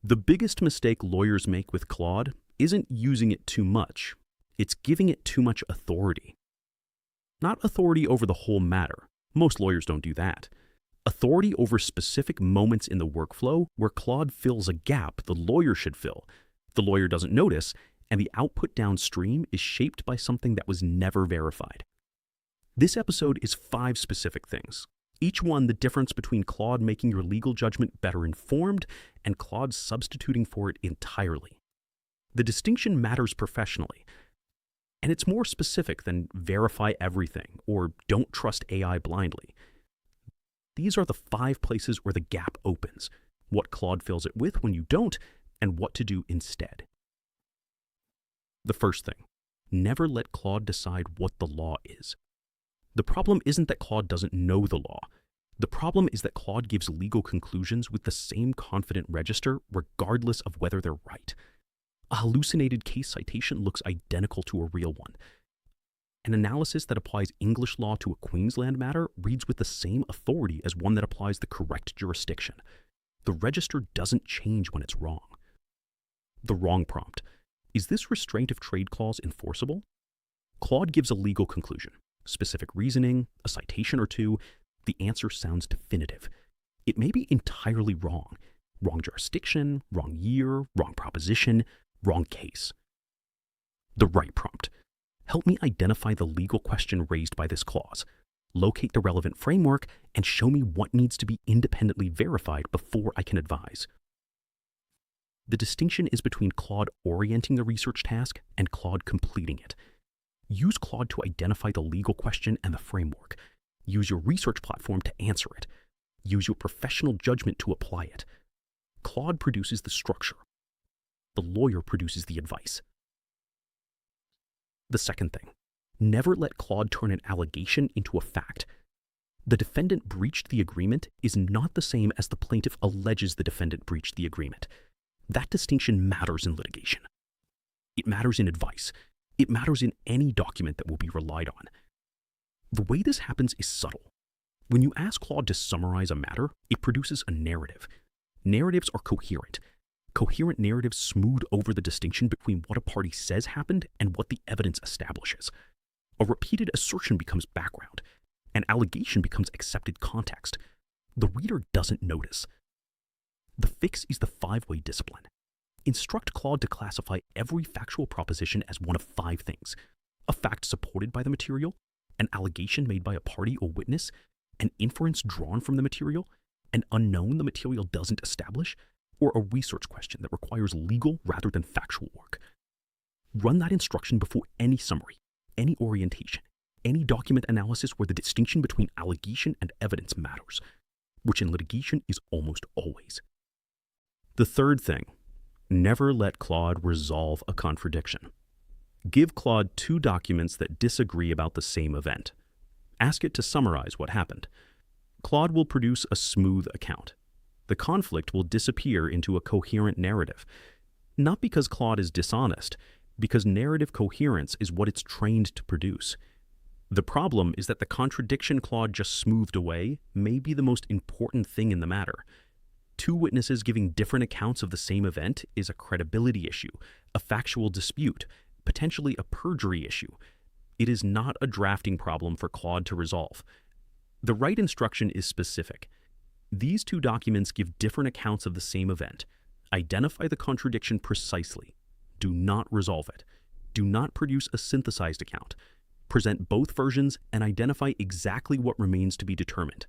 The biggest mistake lawyers make with Claude isn't using it too much, it's giving it too much authority. Not authority over the whole matter. Most lawyers don't do that. Authority over specific moments in the workflow where Claude fills a gap the lawyer should fill. The lawyer doesn't notice, and the output downstream is shaped by something that was never verified. This episode is 5 specific things. Each one the difference between Claude making your legal judgment better informed and Claude substituting for it entirely. The distinction matters professionally, and it's more specific than verify everything or don't trust AI blindly. These are the 5 places where the gap opens, what Claude fills it with when you don't, and what to do instead. The first thing, never let Claude decide what the law is. The problem isn't that Claude doesn't know the law. The problem is that Claude gives legal conclusions with the same confident register regardless of whether they're right. A hallucinated case citation looks identical to a real one. An analysis that applies English law to a Queensland matter reads with the same authority as one that applies the correct jurisdiction. The register doesn't change when it's wrong. The wrong prompt. Is this restraint of trade clause enforceable? Claude gives a legal conclusion. Specific reasoning, a citation or two, the answer sounds definitive. It may be entirely wrong. Wrong jurisdiction, wrong year, wrong proposition, wrong case. The right prompt. Help me identify the legal question raised by this clause. Locate the relevant framework and show me what needs to be independently verified before I can advise. The distinction is between Claude orienting the research task and Claude completing it. Use Claude to identify the legal question and the framework. Use your research platform to answer it. Use your professional judgment to apply it. Claude produces the structure. The lawyer produces the advice. The second thing, never let Claude turn an allegation into a fact. The defendant breached the agreement is not the same as the plaintiff alleges the defendant breached the agreement. That distinction matters in litigation. It matters in advice. It matters in any document that will be relied on. The way this happens is subtle. When you ask Claude to summarize a matter, it produces a narrative. Narratives are coherent. Coherent narratives smooth over the distinction between what a party says happened and what the evidence establishes. A repeated assertion becomes background. An allegation becomes accepted context. The reader doesn't notice. The fix is the 5-way discipline. Instruct Claude to classify every factual proposition as one of 5 things: a fact supported by the material, an allegation made by a party or witness, an inference drawn from the material, an unknown the material doesn't establish, or a research question that requires legal rather than factual work. Run that instruction before any summary, any orientation, any document analysis where the distinction between allegation and evidence matters, which in litigation is almost always. The third thing, never let Claude resolve a contradiction. Give Claude 2 documents that disagree about the same event. Ask it to summarize what happened. Claude will produce a smooth account. The conflict will disappear into a coherent narrative. Not because Claude is dishonest, because narrative coherence is what it's trained to produce. The problem is that the contradiction Claude just smoothed away may be the most important thing in the matter. 2 witnesses giving different accounts of the same event is a credibility issue, a factual dispute, potentially a perjury issue. It is not a drafting problem for Claude to resolve. The right instruction is specific. These 2 documents give different accounts of the same event. Identify the contradiction precisely. Do not resolve it. Do not produce a synthesized account. Present both versions and identify exactly what remains to be determined.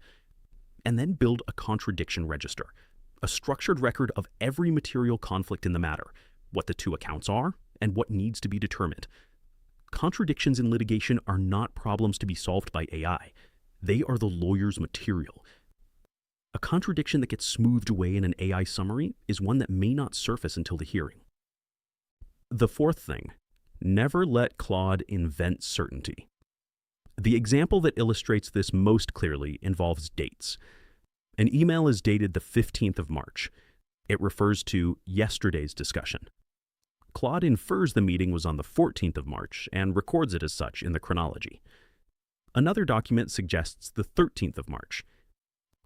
And then build a contradiction register, a structured record of every material conflict in the matter, what the 2 accounts are, and what needs to be determined. Contradictions in litigation are not problems to be solved by AI. They are the lawyer's material. A contradiction that gets smoothed away in an AI summary is one that may not surface until the hearing. The fourth thing, never let Claude invent certainty. The example that illustrates this most clearly involves dates. An email is dated the 15th of March. It refers to yesterday's discussion. Claude infers the meeting was on the 14th of March and records it as such in the chronology. Another document suggests the 13th of March.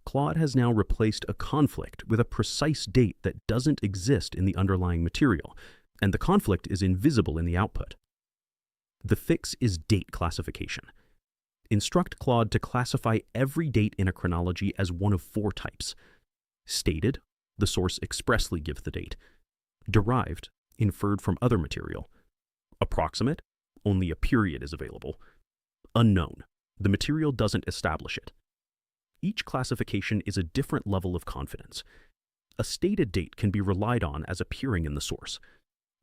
Claude has now replaced a conflict with a precise date that doesn't exist in the underlying material, and the conflict is invisible in the output. The fix is date classification. Instruct Claude to classify every date in a chronology as one of 4 types. Stated, the source expressly gives the date. Derived, inferred from other material. Approximate, only a period is available. Unknown, the material doesn't establish it. Each classification is a different level of confidence. A stated date can be relied on as appearing in the source.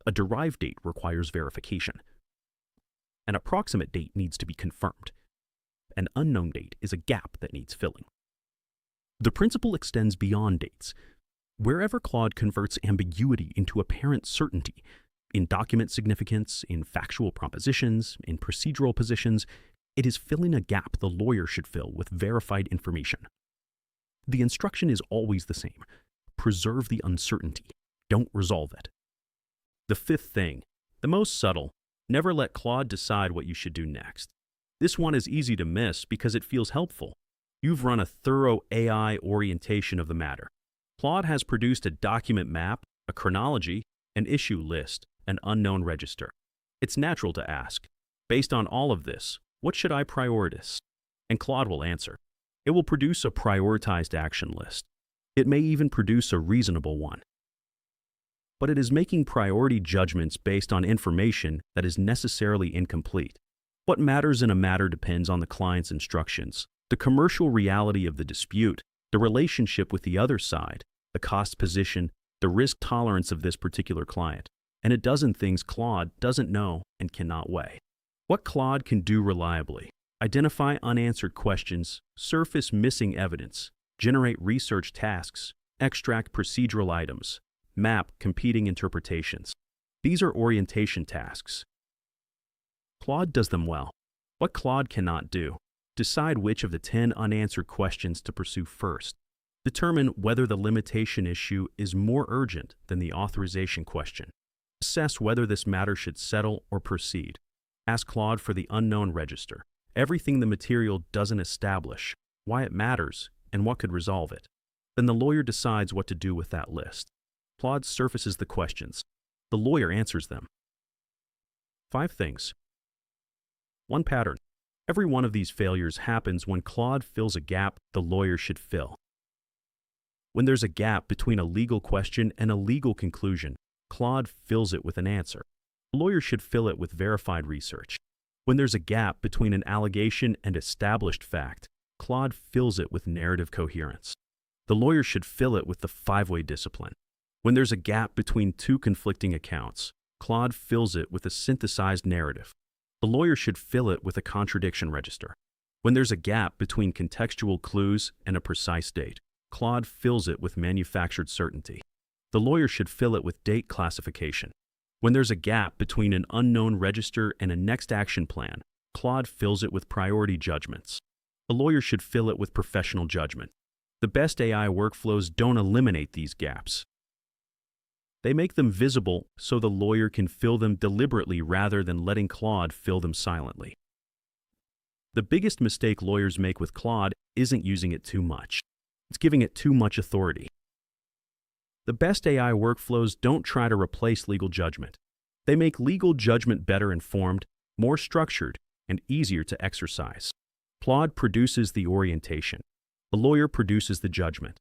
A derived date requires verification. An approximate date needs to be confirmed. An unknown date is a gap that needs filling. The principle extends beyond dates. Wherever Claude converts ambiguity into apparent certainty, in document significance, in factual propositions, in procedural positions, it is filling a gap the lawyer should fill with verified information. The instruction is always the same. Preserve the uncertainty. Don't resolve it. The 5th thing, the most subtle, never let Claude decide what you should do next. This one is easy to miss because it feels helpful. You've run a thorough AI orientation of the matter. Claude has produced a document map, a chronology, an issue list, an unknown register. It's natural to ask, based on all of this, what should I prioritize? And Claude will answer. It will produce a prioritized action list. It may even produce a reasonable one. But it is making priority judgments based on information that is necessarily incomplete. What matters in a matter depends on the client's instructions, the commercial reality of the dispute, the relationship with the other side, the cost position, the risk tolerance of this particular client, and a dozen things Claude doesn't know and cannot weigh. What Claude can do reliably: identify unanswered questions, surface missing evidence, generate research tasks, extract procedural items, map competing interpretations. These are orientation tasks. Claude does them well. What Claude cannot do: decide which of the 10 unanswered questions to pursue first. Determine whether the limitation issue is more urgent than the authorization question. Assess whether this matter should settle or proceed. Ask Claude for the unknown register, everything the material doesn't establish, why it matters, and what could resolve it. Then the lawyer decides what to do with that list. Claude surfaces the questions. The lawyer answers them. 5 things. 1 pattern. Every one of these failures happens when Claude fills a gap the lawyer should fill. When there's a gap between a legal question and a legal conclusion, Claude fills it with an answer. The lawyer should fill it with verified research. When there's a gap between an allegation and established fact, Claude fills it with narrative coherence. The lawyer should fill it with the 5-way discipline. When there's a gap between 2 conflicting accounts, Claude fills it with a synthesized narrative. The lawyer should fill it with a contradiction register. When there's a gap between contextual clues and a precise date, Claude fills it with manufactured certainty. The lawyer should fill it with date classification. When there's a gap between an unknown register and a next action plan, Claude fills it with priority judgments. The lawyer should fill it with professional judgment. The best AI workflows don't eliminate these gaps. They make them visible so the lawyer can fill them deliberately rather than letting Claude fill them silently. The biggest mistake lawyers make with Claude isn't using it too much. It's giving it too much authority. The best AI workflows don't try to replace legal judgment. They make legal judgment better informed, more structured, and easier to exercise. Claude produces the orientation. The lawyer produces the judgment.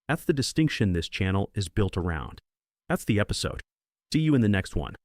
That's the distinction this channel is built around. That's the episode. See you in the next one.